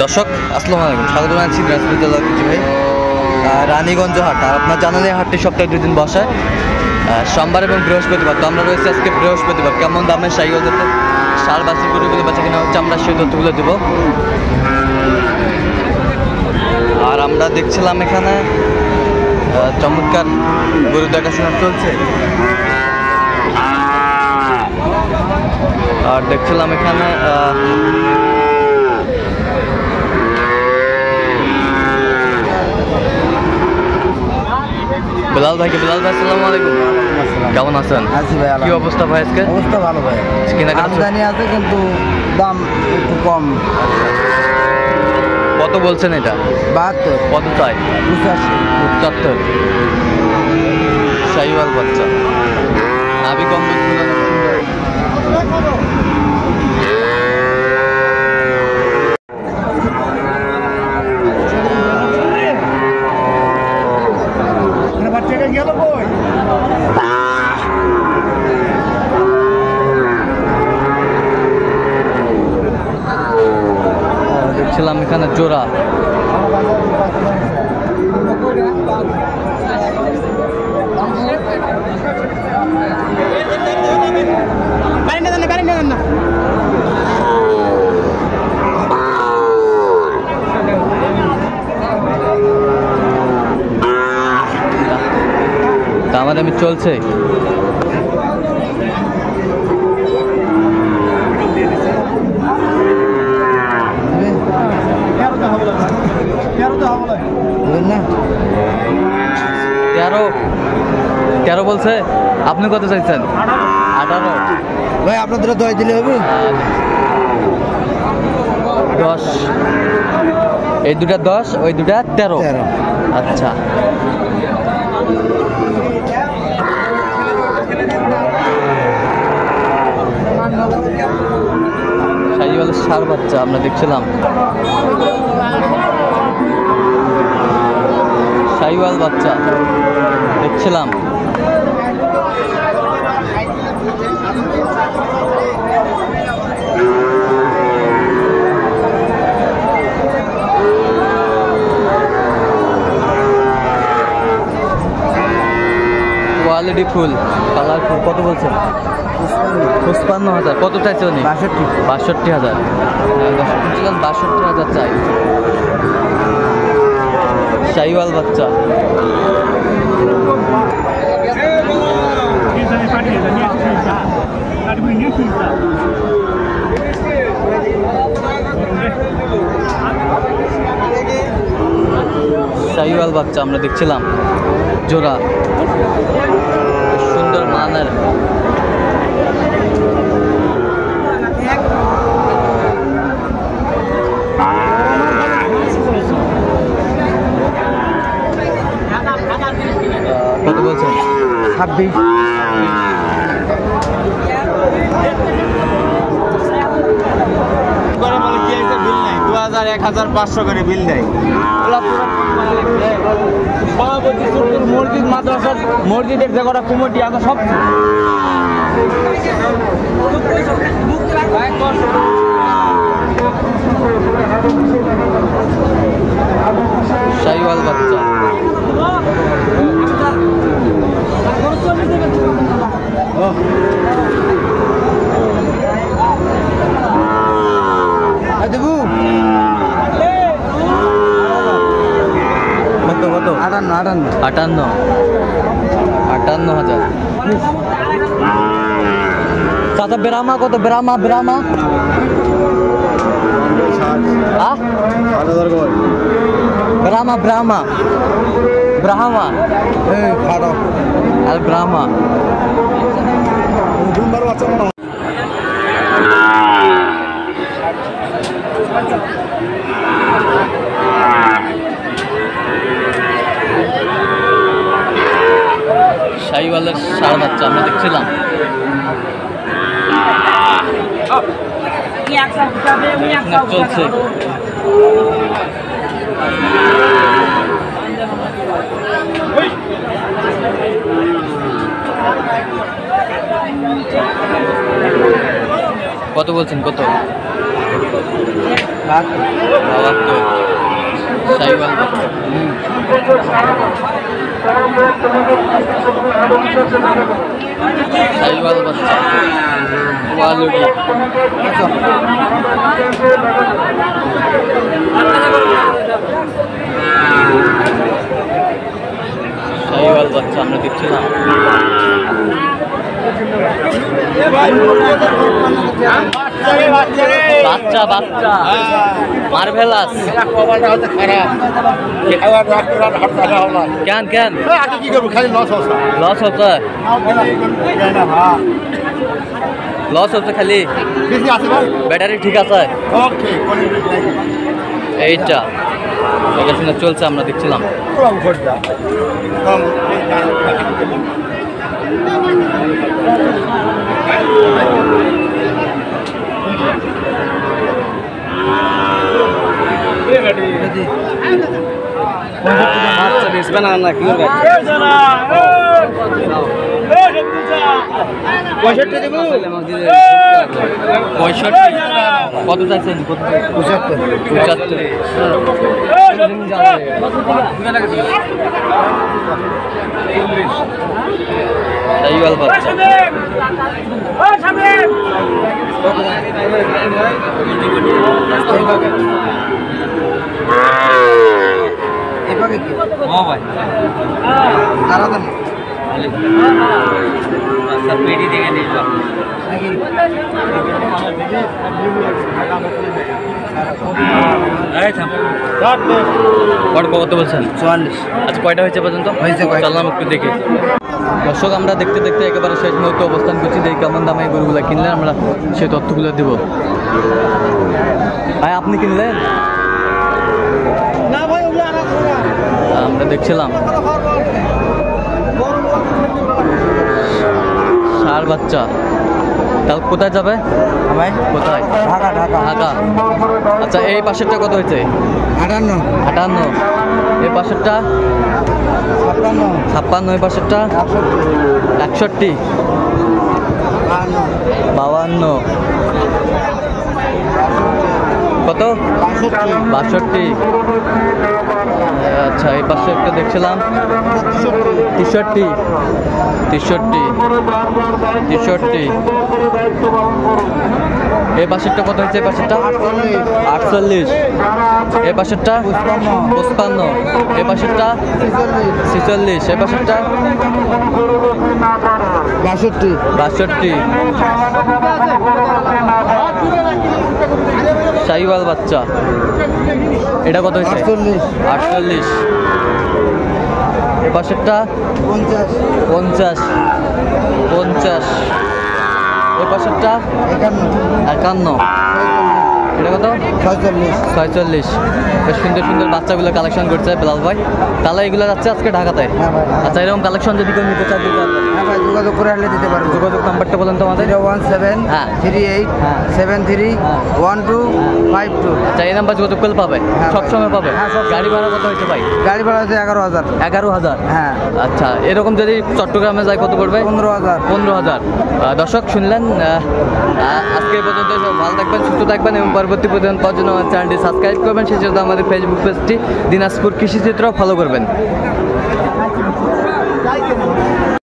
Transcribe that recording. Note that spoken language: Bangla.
দর্শক আসসালামু আলাইকুম, স্বাগত জানাচ্ছি দিনাজপুর জেলার কিছু ভাই রানীগঞ্জ হাট। আর আপনার জানালে হাটটি সপ্তাহে 2 দিন বসায়, সোমবার এবং বৃহস্পতিবার। তো আমরা রয়েছি আজকে বৃহস্পতিবার। কেমন দামে সাইকেলতে সার বাসি গরুগুলো বেচা কিনা হচ্ছে আমরা সেই তথ্যগুলো দেব। আর আমরা দেখছিলাম এখানে চমৎকার গরু দেখাশোনা চলছে। আর দেখছিলাম এখানে বেলাল ভাই আসসালামু আলাইকুম। কেমন আছেন? আছি ভাই। কি অবস্থা ভাই? আজকে অবস্থা ভালো ভাই, আমদানি আছে কিন্তু দাম একটু কম। কত বলছেন এটা? 72। কত চাই? 75। শাহিওয়াল বাচ্চা, নাভি কম দেখছিলাম এখানে জোড়া। দামাদামি চলছে। তেরো বলছে। আপনি কত চাইছেন? 18 ভাই। আপনাদের 10 দিলে হবে। 10। এই দুটা 10, ওই দুটা 13। আচ্ছা, শাহিওয়ালের ষাঁড় বাচ্চা আমরা দেখছিলাম। শাহিওয়াল বাচ্চা দেখছিলাম। Quality full, colourful. কত বলছেন? 55,000। কত চাইছে উনি? 62,000। 62,000 চাই। শাহিওয়াল বাচ্চা। শাহিওয়াল বাচ্চা আমরা দেখছিলাম জোড়া, সুন্দর মানের। কত বলছেন? 26। করে 1,500 করে বিল দেয়। সভাপতি মসজিদ, মাদ্রাসা, মসজিদের যে কটা কমিটি আছে সব শাহিওয়াল বাচ্চা। কত? 58,000। চাচা ব্রাহ্মা কত? ব্রাহ্মা ব্রাহ্মা ব্রাহ্মা আর ব্রাহ্মা। শাহিওয়ালের ষাঁড় বাচ্চা আমরা দেখছিলাম। চলছে। কত বলছেন? কত? 72 শাহিওয়াল বাচ্চা। শাহিওয়াল বাচ্চা ওয়ালুডি। শাহিওয়াল বাচ্চা আমরা দেখছিলাম। বাচ্চা বাচ্চা মার্ভেলাস। কেন কেন লস হচ্ছে লস হচ্ছে খালি ব্যাটারি ঠিক আছে এইটা দেখাশোনা চলছে আমরা দেখছিলাম। কত চাইছেন? 75। শাহিওয়াল বাচ্চা কত বলছেন? 44। আচ্ছা কয়টা হয়েছে পর্যন্ত? চললাম একটু দেখি। দর্শক আমরা দেখতে দেখতে একেবারে শেষ মুহূর্তে অবস্থান করছি। দেখি কেমন দামে এই গরুগুলো কিনলেন, আমরা সেই তথ্যগুলো দেব। ভাই আপনি কিনলেন? আমরা দেখছিলাম ষাঁড় বাচ্চা। তাহলে কোথায় যাবে ভাই? কোথায়? ঢাকা। ঢাকা ঢাকা। আচ্ছা এই পাশেরটা কত হয়েছে? 58। 58। এই পাশেরটা 56। এই পাশেরটা 61। 52। কত? 62। আচ্ছা এই পাশে একটা দেখছিলাম 63। 63। 63। এই পাশেরটা কত হয়েছে? এই পাশেরটা 48। এই পাশেরটা 55। এই পাশেরটা 46। এই পাশেরটা 62। 62। শাহিওয়াল বাচ্চা এটা কত হয়েছে? 48। এ পাশেরটা 50। 50। এ পাশেরটা 51। এটা কত? 46। বেশ সুন্দর সুন্দর বাচ্চাগুলো কালেকশন করছে বেলাল ভাই। তাহলে এগুলো যাচ্ছে আজকে ঢাকাতে? আচ্ছা এরকম কালেকশন যদি কেউ নিতে চায় যোগাযোগ করে আসলে দিতে পারবো। যোগাযোগ নাম্বারটা বলেন তো আমাদের। 01738721252। আচ্ছা এই নাম্বার যোগাযোগ করলে পাবে? সবসময় পাবে? গাড়ি ভাড়া কত হয়েছে ভাই? গাড়ি ভাড়া হচ্ছে 11,000। 11,000? হ্যাঁ। আচ্ছা এরকম যদি চট্টগ্রামে যায় কত পড়বে? 15,000। 15,000। দর্শক শুনলেন, আজকে এই পর্যন্ত সব ভালো থাকবেন, সুস্থ থাকবেন এবং পরবর্তী পর্যন্ত পাওয়ার জন্য আমার চ্যানেলটি সাবস্ক্রাইব করবেন। সেই জন্য আমাদের ফেসবুক পেজটি দিনাজপুর কৃষি চিত্র ফলো করবেন।